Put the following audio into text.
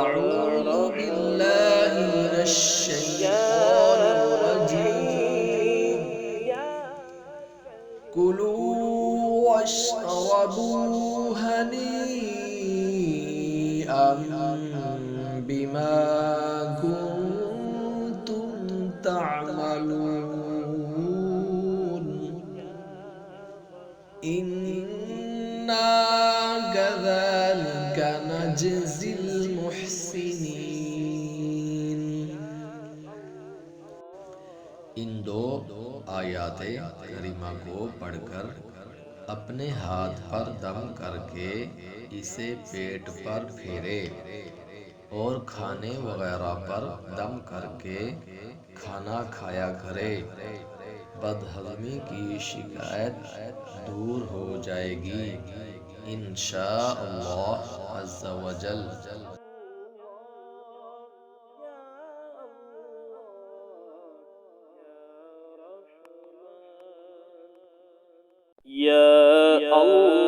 أعوذ بالله من الشيطان الرجيم. كلوا واشربوا هنيئا بما كنتم تعملون. إنا كذلك نجزي المحسنين. ان دو آیات کریمہ کو پڑھ کر اپنے ہاتھ پر دم کر کے اسے پیٹ پر پھیرے اور کھانے وغیرہ پر دم کر کے کھانا کھایا کرے. بدہضمی کی شکایت دور ہو جائے گی انشاءاللہ عز و جل. یا اللہ